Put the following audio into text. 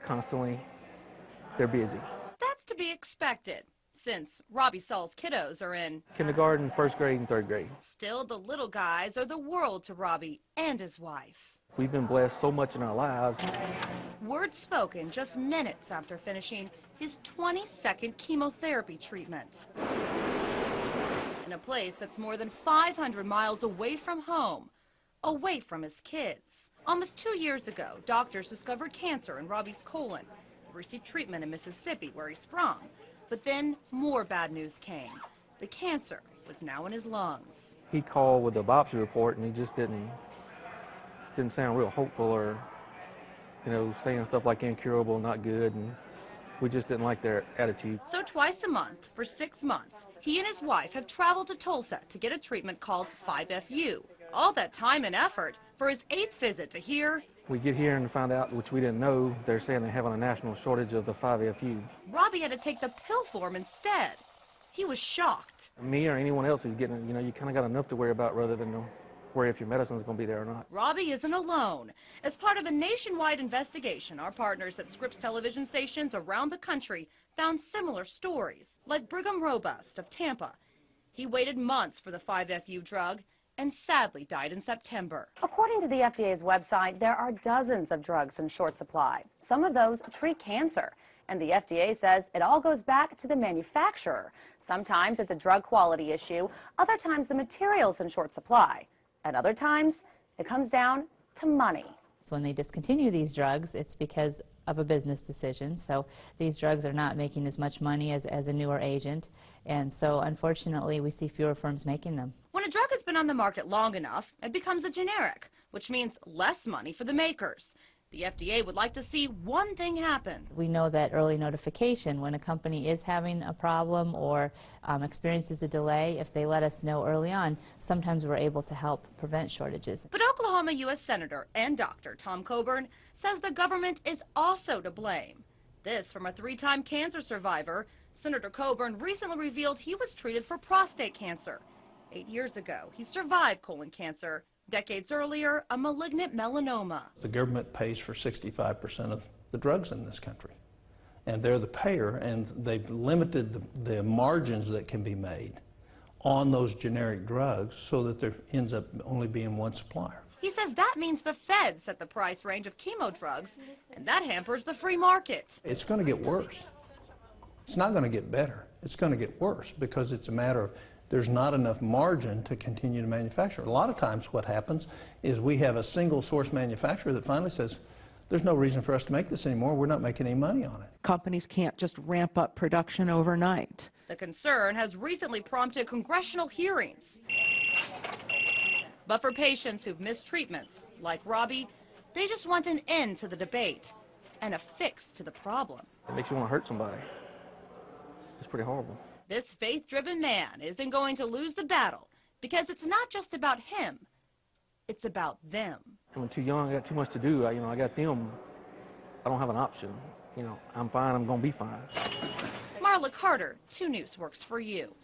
constantly. They're busy. That's to be expected, since Robbie Saul's kiddos are in Kindergarten, first grade, and third grade. Still, the little guys are the world to Robbie and his wife. We've been blessed so much in our lives. Words spoken just minutes after finishing his 22nd chemotherapy treatment. In a place that's more than 500 miles away from home, away from his kids. Almost 2 years ago, doctors discovered cancer in Robbie's colon. He received treatment in Mississippi, where he's from. But then more bad news came. The cancer was now in his lungs. He called with a biopsy report, and he just didn't sound real hopeful, or, saying stuff like incurable, not good, and we just didn't like their attitude. So twice a month, for 6 months, he and his wife have traveled to Tulsa to get a treatment called 5FU. All that time and effort for his 8th visit to hear. We get here and find out, which we didn't know, they're saying they're having a national shortage of the 5FU. Robbie had to take the pill form instead. He was shocked. Me or anyone else who's getting it, you kind of got enough to worry about rather than worry if your medicine's going to be there or not. Robbie isn't alone. As part of a nationwide investigation, our partners at Scripps television stations around the country found similar stories, like Brigham Robust of Tampa. He waited months for the 5FU drug and sadly died in September. According to the FDA's website, there are dozens of drugs in short supply. Some of those treat cancer. And the FDA says it all goes back to the manufacturer. Sometimes it's a drug quality issue. Other times the material's in short supply. At other times, it comes down to money. When they discontinue these drugs, it's because of a business decision. So these drugs are not making as much money as a newer agent. And so unfortunately, we see fewer firms making them. When a drug has been on the market long enough, it becomes a generic, which means less money for the makers. The FDA would like to see one thing happen. We know that early notification, when a company is having a problem or experiences a delay, if they let us know early on, sometimes we're able to help prevent shortages. But Oklahoma U.S. Senator and doctor Tom Coburn says the government is also to blame. This from a 3-time cancer survivor. Senator Coburn recently revealed he was treated for prostate cancer. 8 years ago, he survived colon cancer. Decades earlier, a malignant melanoma. The government pays for 65% of the drugs in this country. And they're the payer, and they've limited the margins that can be made on those generic drugs so that there ends up only being one supplier. He says that means the feds set the price range of chemo drugs, and that hampers the free market. It's going to get worse. It's not going to get better. It's going to get worse because it's a matter of there's not enough margin to continue to manufacture. A lot of times what happens is we have a single source manufacturer that finally says, there's no reason for us to make this anymore. We're not making any money on it. Companies can't just ramp up production overnight. The concern has recently prompted congressional hearings. But for patients who've missed treatments, like Robbie, they just want an end to the debate and a fix to the problem. It makes you want to hurt somebody. It's pretty horrible. This faith-driven man isn't going to lose the battle because it's not just about him, it's about them. I'm too young, I got too much to do. I got them. I don't have an option. I'm fine, I'm going to be fine. Marla Carter, 2 News works for you.